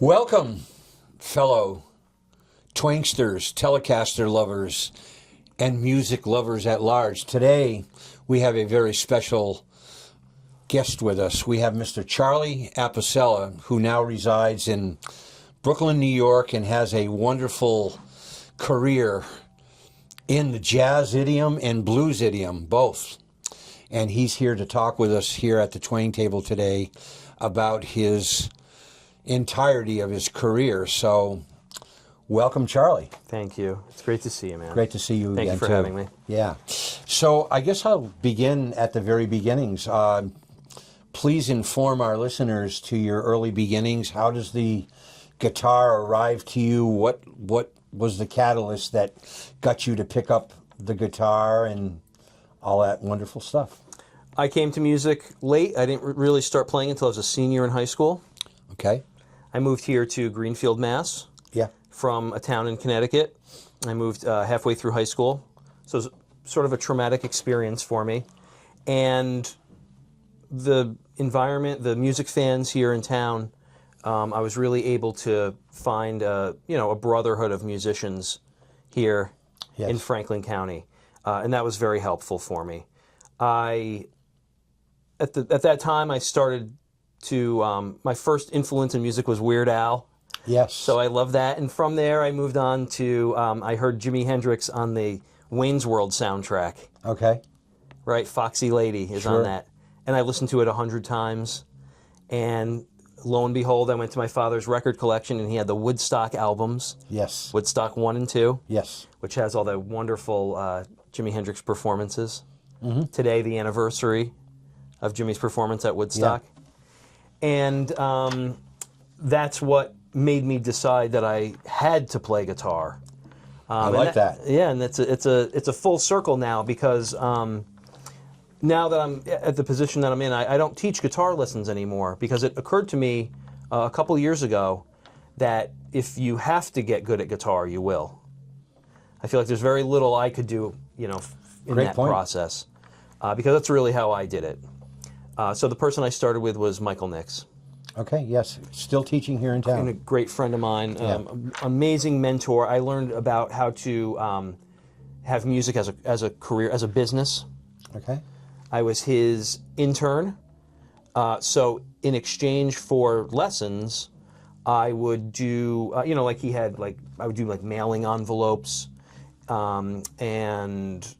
Welcome, fellow Twangsters, Telecaster lovers, and music lovers at large. Today, we have a very special guest with us. We have Mr. Charlie Apicella, who now resides in Brooklyn, New York, and has a wonderful career in the jazz idiom and blues idiom, both. And he's here to talk with us here at the Twang table today about his entirety of his career. So, welcome, Charlie. Thank you. It's great to see you, man. Great to see you again, Thank you for having me. Yeah. So, I guess I'll begin at the very beginnings. Please inform our listeners to your early beginnings. How does the guitar arrive to you? What was the catalyst that got you to pick up the guitar and all that wonderful stuff? I came to music late. I didn't really start playing until I was a senior in high school. Okay. I moved here to Greenfield, Mass. Yeah. From a town in Connecticut. I moved halfway through high school. So it was sort of a traumatic experience for me. And the environment, the music fans here in town, I was really able to find a brotherhood of musicians here in Franklin County. And that was very helpful for me. At that time, I started to, my first influence in music was Weird Al. Yes. So I love that. And from there, I moved on to, I heard Jimi Hendrix on the Wayne's World soundtrack. Okay. Right? Foxy Lady is on that. And I listened to it 100 times. And lo and behold, I went to my father's record collection, and he had the Woodstock albums. Yes. Woodstock 1 and 2. Yes. Which has all the wonderful Jimi Hendrix performances. Mm-hmm. Today, the anniversary of Jimmy's performance at Woodstock. Yeah. And that's what made me decide that I had to play guitar. I like that. Yeah, and it's a full circle now, because now that I'm at the position that I'm in, I don't teach guitar lessons anymore, because it occurred to me a couple years ago that if you have to get good at guitar, you will. I feel like there's very little I could do, in that process, because that's really how I did it. So the person I started with was Michael Nix. Okay, yes. Still teaching here in town. And a great friend of mine, amazing mentor. I learned about how to have music as a career, as a business. Okay. I was his intern. So in exchange for lessons, I would do, like he had, I would do mailing envelopes. And,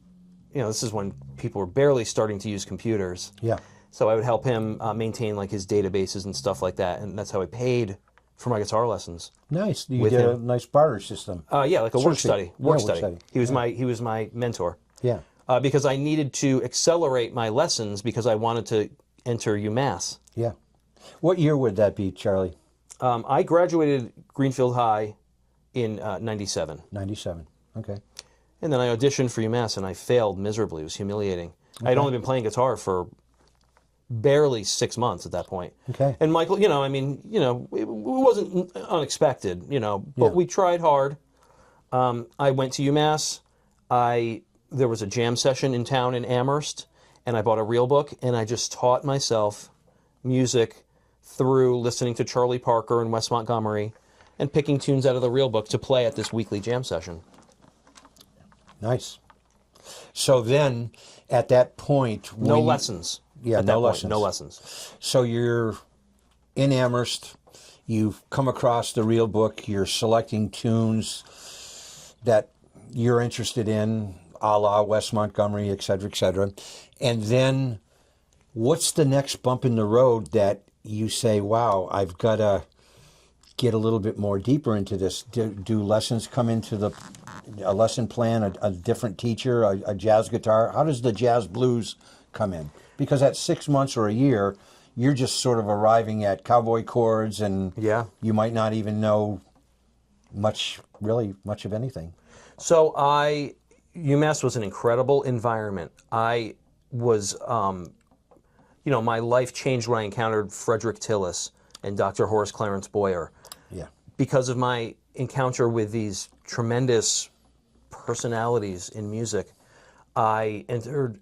this is when people were barely starting to use computers. Yeah. So I would help him maintain his databases and stuff like that, and that's how I paid for my guitar lessons. Nice. You did a nice barter system. Yeah, like a work study. Work study. He was my mentor. Yeah. Because I needed to accelerate my lessons because I wanted to enter UMass. Yeah. What year would that be, Charlie? I graduated Greenfield High in 97. 97. Okay. And then I auditioned for UMass, and I failed miserably. It was humiliating. Okay. I'd only been playing guitar for barely 6 months at that point. Okay. And Michael, it wasn't unexpected, but we tried hard. I went to UMass. There was a jam session in town in Amherst, and I bought a real book, and I just taught myself music through listening to Charlie Parker and Wes Montgomery and picking tunes out of the real book to play at this weekly jam session. Nice. So then, at that point... No lessons. Yeah, no lessons. No lessons. So you're in Amherst, you've come across the real book, you're selecting tunes that you're interested in, a la Wes Montgomery, et cetera, and then what's the next bump in the road that you say, wow, I've got to get a little bit more deeper into this? Do lessons come into a lesson plan, a different teacher, a jazz guitar? How does the jazz blues come in? Because at 6 months or a year, you're just sort of arriving at cowboy chords, and you might not even know much of anything. So UMass was an incredible environment. I was, my life changed when I encountered Frederick Tillis and Dr. Horace Clarence Boyer. Yeah. Because of my encounter with these tremendous personalities in music, I entered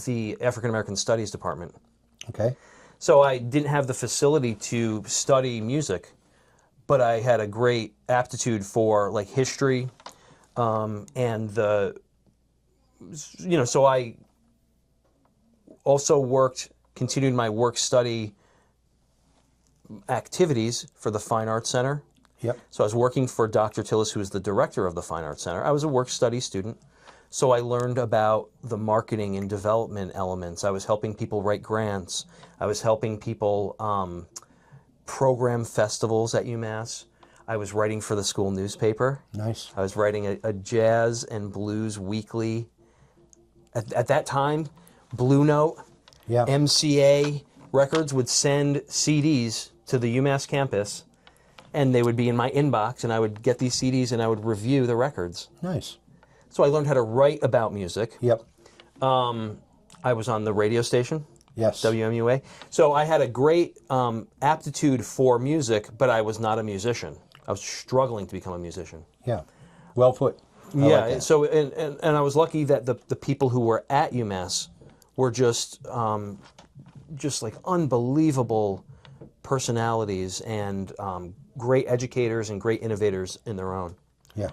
the African American Studies department. Okay. So I didn't have the facility to study music, but I had a great aptitude for like history, and so I also continued my work-study activities for the Fine Arts Center. Yep. So I was working for Dr. Tillis, who is the director of the Fine Arts Center. I was a work-study student, so I learned about the marketing and development elements. I was helping people write grants. I was helping people program festivals at UMass. I was writing for the school newspaper. Nice. I was writing a jazz and blues weekly. At that time, Blue Note, MCA Records would send CDs to the UMass campus, and they would be in my inbox, and I would get these CDs and I would review the records. Nice. So I learned how to write about music. Yep. I was on the radio station. Yes. WMUA. So I had a great aptitude for music, but I was not a musician. I was struggling to become a musician. Yeah. Well put. I yeah. like that. So and I was lucky that the people who were at UMass were just like unbelievable personalities and great educators and great innovators in their own. Yeah.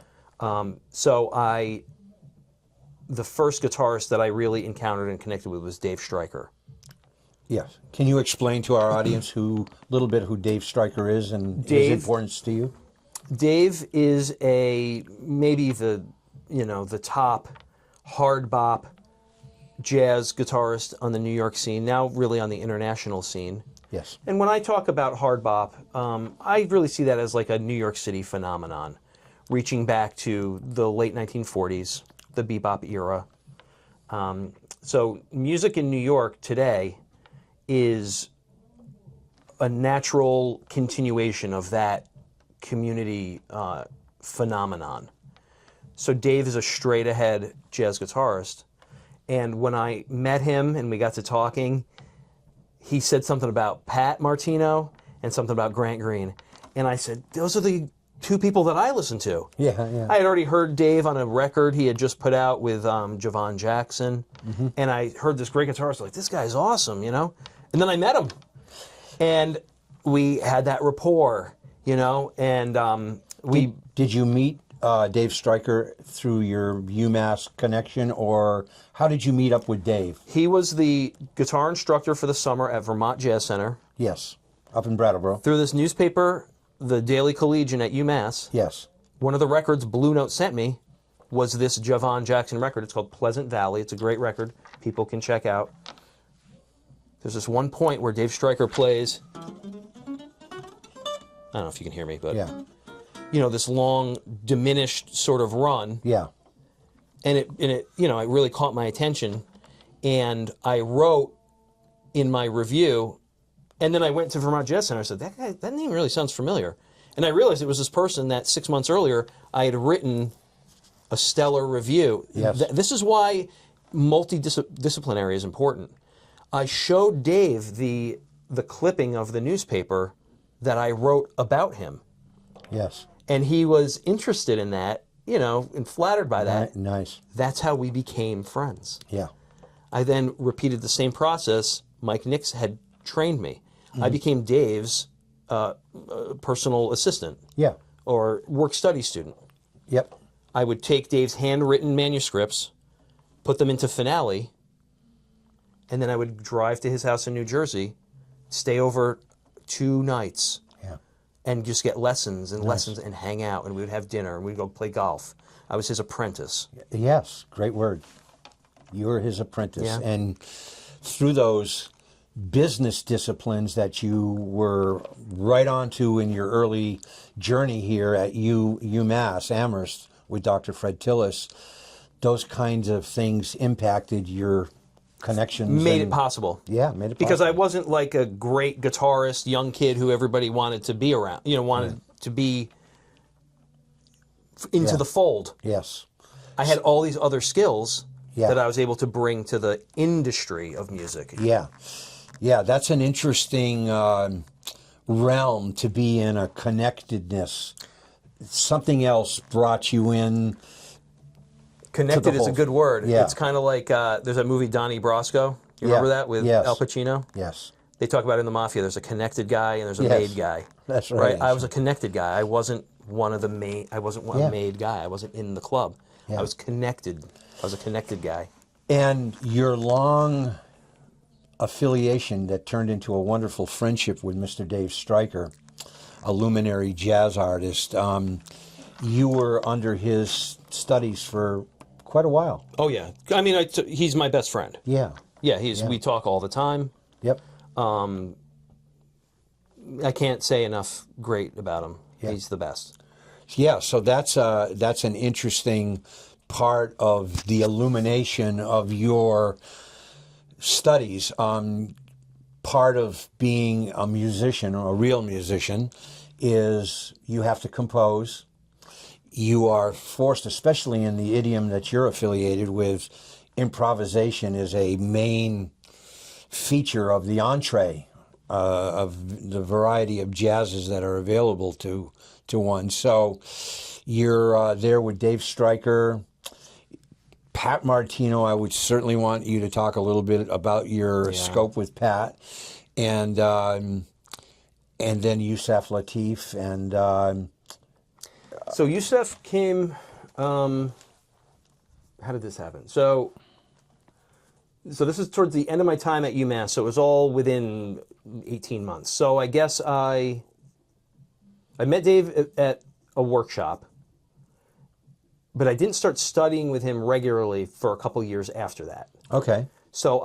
So the first guitarist that I really encountered and connected with was Dave Stryker. Yes. Can you explain to our audience a little bit who Dave Stryker is and his importance to you? Dave is maybe the top hard bop jazz guitarist on the New York scene, now really on the international scene. Yes. And when I talk about hard bop, I really see that as like a New York City phenomenon, reaching back to the late 1940s, the bebop era. So music in New York today is a natural continuation of that community phenomenon. So Dave is a straight-ahead jazz guitarist, and when I met him and we got to talking, he said something about Pat Martino and something about Grant Green, and I said, those are the two people that I listen to. Yeah, yeah. I had already heard Dave on a record he had just put out with Javon Jackson, and I heard this great guitarist, like, this guy's awesome, And then I met him, and we had that rapport, and we... Did you meet Dave Stryker through your UMass connection, or how did you meet up with Dave? He was the guitar instructor for the summer at Vermont Jazz Center. Yes, up in Brattleboro. Through this newspaper, the Daily Collegian at UMass. Yes. One of the records Blue Note sent me was this Javon Jackson record. It's called Pleasant Valley. It's a great record. People can check out. There's this one point where Dave Stryker plays... I don't know if you can hear me, but... Yeah. This long, diminished sort of run. Yeah. And it really caught my attention. And I wrote in my review, and then I went to Vermont Jazz Center. I said, that name really sounds familiar. And I realized it was this person that 6 months earlier I had written a stellar review. Yes. This is why multidisciplinary is important. I showed Dave the clipping of the newspaper that I wrote about him. Yes. And he was interested in that, and flattered by that. Nice. That's how we became friends. Yeah. I then repeated the same process. Mike Nix had trained me. I became Dave's personal assistant. Yeah. Or work-study student. Yep. I would take Dave's handwritten manuscripts, put them into Finale, and then I would drive to his house in New Jersey, stay over 2 nights, and just get lessons and lessons and hang out, and we would have dinner, and we'd go play golf. I was his apprentice. Yes, great word. You were his apprentice. Yeah. And through those business disciplines that you were right onto in your early journey here at UMass Amherst with Dr. Fred Tillis, those kinds of things impacted your connections. Made it possible. Yeah, made it possible. Because I wasn't like a great guitarist, young kid who everybody wanted to be around, wanted to be into the fold. Yes. I had all these other skills that I was able to bring to the industry of music. Yeah. Yeah, that's an interesting realm to be in, a connectedness. Something else brought you in. Connected is a good word. Yeah. It's kind of like, there's a movie, Donnie Brasco. You remember that with Al Pacino? Yes. They talk about it in the Mafia. There's a connected guy and there's a Yes. made guy. That's right. I was a connected guy. I wasn't one of the made. I wasn't a made guy. I wasn't in the club. Yeah. I was connected. I was a connected guy. And your long affiliation that turned into a wonderful friendship with Mr. Dave Stryker, a luminary jazz artist. You were under his studies for quite a while. Oh yeah. I mean, he's my best friend. Yeah. Yeah. We talk all the time. Yep. I can't say enough great about him. Yeah. He's the best. Yeah. So that's an interesting part of the illumination of your studies. Part of being a musician, or a real musician, is you have to compose. You are forced, especially in the idiom that you're affiliated with, improvisation is a main feature of the entree of the variety of jazzes that are available to one. So you're there with Dave Stryker. Pat Martino, I would certainly want you to talk a little bit about your scope with Pat. And then Yousef Lateef. And so Yousef came, how did this happen? So this is towards the end of my time at UMass, so it was all within 18 months. So I guess I met Dave at a workshop, but I didn't start studying with him regularly for a couple years after that. okay. So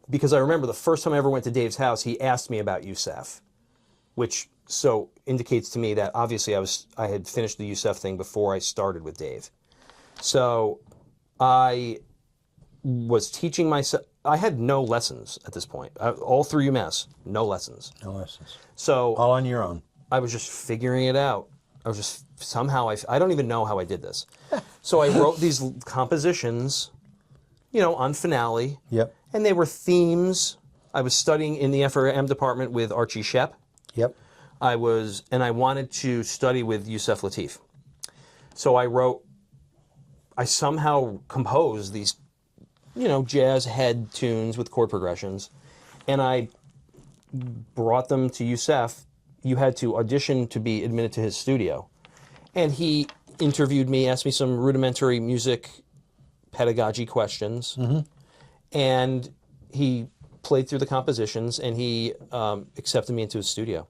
because I remember the first time I ever went to Dave's house, he asked me about Yousef, which so indicates to me that obviously I had finished the Yousef thing before I started with Dave. So I was teaching myself. I had no lessons at this point. All through UMass, no lessons. No lessons. So All on your own. I was just figuring it out. I was just somehow, I don't even know how I did this. So I wrote these compositions, on finale. Yep. And they were themes. I was studying in the FRM department with Archie Shep. Yep. I wanted to study with Yousef Lateef. So I somehow composed these, jazz head tunes with chord progressions. And I brought them to Yousef. You had to audition to be admitted to his studio. And he interviewed me, asked me some rudimentary music pedagogy questions. Mm-hmm. And he played through the compositions, and he accepted me into his studio.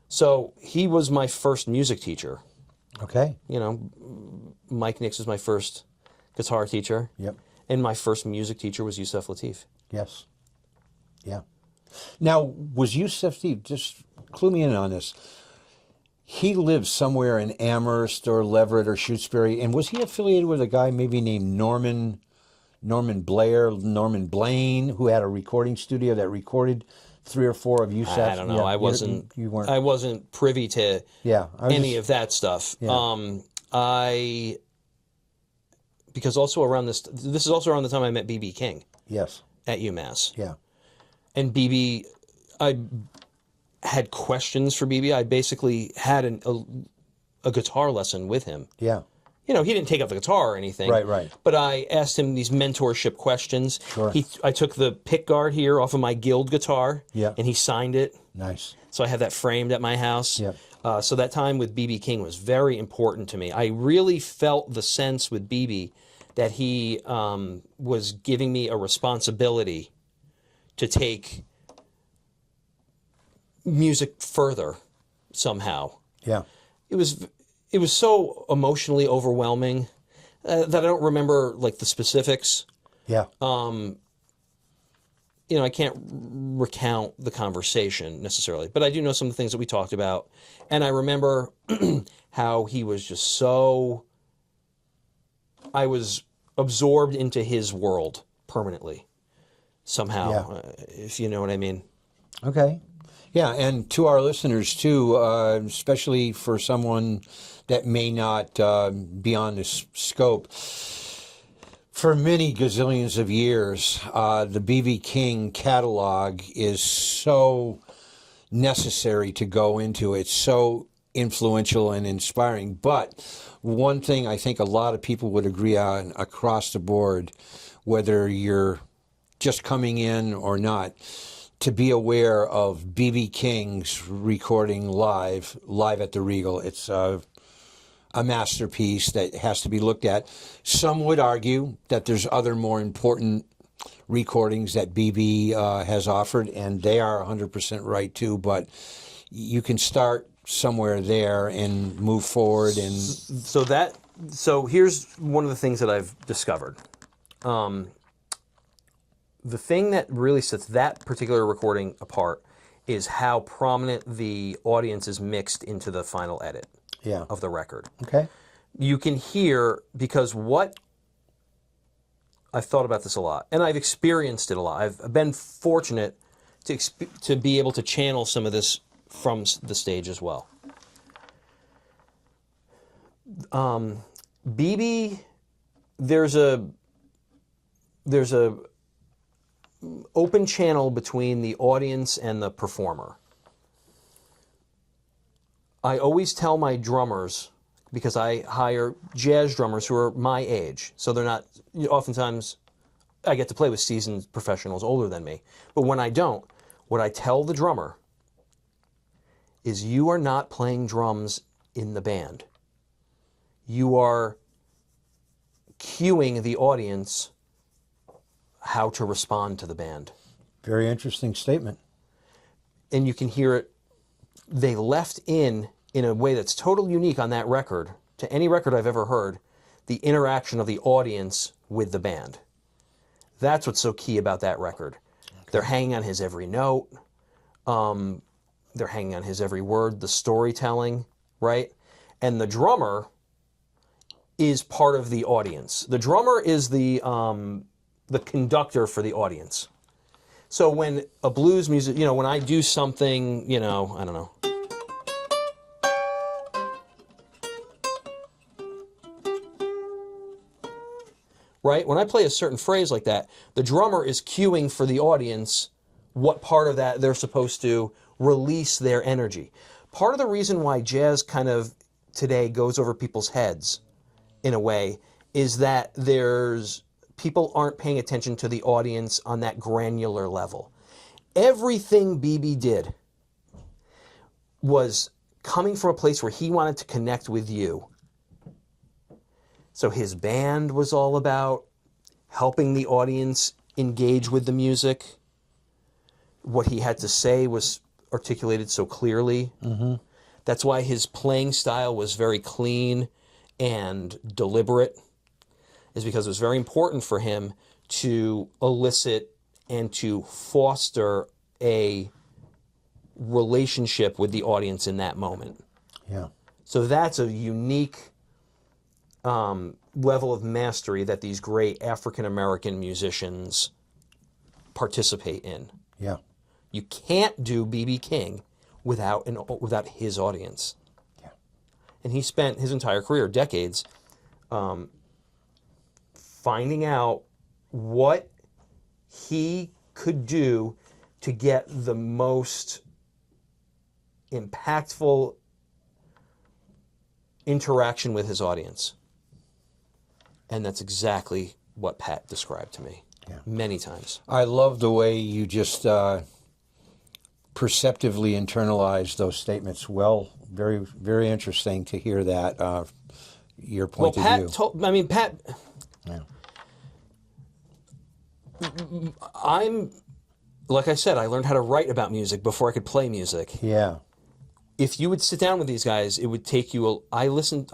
So he was my first music teacher. Okay. Mike Nix was my first guitar teacher. Yep. And my first music teacher was Yousef Lateef. Yes. Yeah. Now, was Yousef Lateef, just clue me in on this, he lived somewhere in Amherst or Leverett or Shutesbury, and was he affiliated with a guy maybe named Norman Blaine, who had a recording studio that recorded 3 or 4 of Yousef? I don't know. Yeah, I wasn't. You weren't. I wasn't privy to any of that stuff. Yeah. Because also around this is also around the time I met B.B. King. Yes. At UMass. Yeah. And B.B., I had questions for B.B. I basically had a guitar lesson with him. Yeah. He didn't take up the guitar or anything. Right. But I asked him these mentorship questions. Sure. I took the pick guard here off of my Guild guitar. Yeah. And he signed it. Nice. So I have that framed at my house. Yeah. So that time with B.B. King was very important to me. I really felt the sense with B.B. that he was giving me a responsibility to take music further somehow. Yeah. It was so emotionally overwhelming that I don't remember like the specifics. Yeah. I can't recount the conversation necessarily, but I do know some of the things that we talked about. And I remember how he was just I was absorbed into his world permanently somehow, if you know what I mean. Okay. Yeah, and to our listeners too, especially for someone that may not be on this scope, for many gazillions of years, the B.B. King catalog is so necessary to go into. It's so influential and inspiring. But one thing I think a lot of people would agree on across the board, whether you're just coming in or not, to be aware of B.B. King's recording live at the Regal. It's a masterpiece that has to be looked at. Some would argue that there's other more important recordings that B.B. has offered, and they are 100% right too, but you can start somewhere there and move forward. And So here's one of the things that I've discovered. The thing that really sets that particular recording apart is how prominent the audience is mixed into the final edit of the record. Okay. You can hear, because what I've thought about this a lot, and I've experienced it a lot. I've been fortunate to be able to channel some of this from the stage as well. BB, there's a open channel between the audience and the performer. I always tell my drummers, because I hire jazz drummers who are my age, so they're not, oftentimes I get to play with seasoned professionals older than me, but when I don't, what I tell the drummer is, you are not playing drums in the band. You are cueing the audience how to respond to the band. Very interesting statement. And you can hear it. They left in a way that's totally unique on that record, to any record I've ever heard, the interaction of the audience with the band. That's what's so key about that record. Okay. They're hanging on his every note. They're hanging on his every word, the storytelling, right? And the drummer is part of the audience. The drummer is the conductor for the audience. So when a blues music, when I do something, I don't know. Right? When I play a certain phrase like that, the drummer is cueing for the audience what part of that they're supposed to release their energy. Part of the reason why jazz kind of today goes over people's heads, in a way, is that people aren't paying attention to the audience on that granular level. Everything BB did was coming from a place where he wanted to connect with you. So his band was all about helping the audience engage with the music. What he had to say was articulated so clearly. Mm-hmm. That's why his playing style was very clean and deliberate, is because it was very important for him to elicit and to foster a relationship with the audience in that moment. Yeah. So that's a unique level of mastery that these great African-American musicians participate in. Yeah. You can't do B.B. King without his audience. Yeah. And he spent his entire career, decades, finding out what he could do to get the most impactful interaction with his audience. And that's exactly what Pat described to me many times. I love the way you just perceptively internalized those statements. Well, very, very interesting to hear that, your point of view. Pat... Yeah. Like I said, I learned how to write about music before I could play music. Yeah. If you would sit down with these guys, it would take you. I listen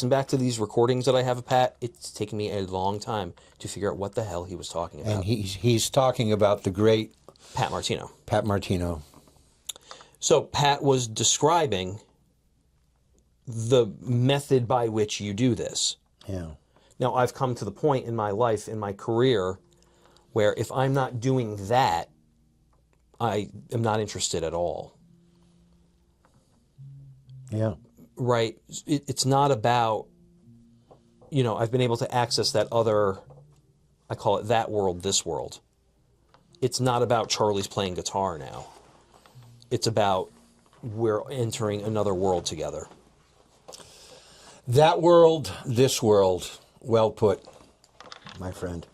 back to these recordings that I have of Pat. It's taken me a long time to figure out what the hell he was talking about. And he's talking about the great Pat Martino. Pat Martino. So Pat was describing the method by which you do this. Yeah. Now, I've come to the point in my life, in my career, where if I'm not doing that, I am not interested at all. Yeah. Right? It's not about, I've been able to access that other, I call it that world, this world. It's not about Charlie's playing guitar now. It's about we're entering another world together. That world, this world. Well put, my friend.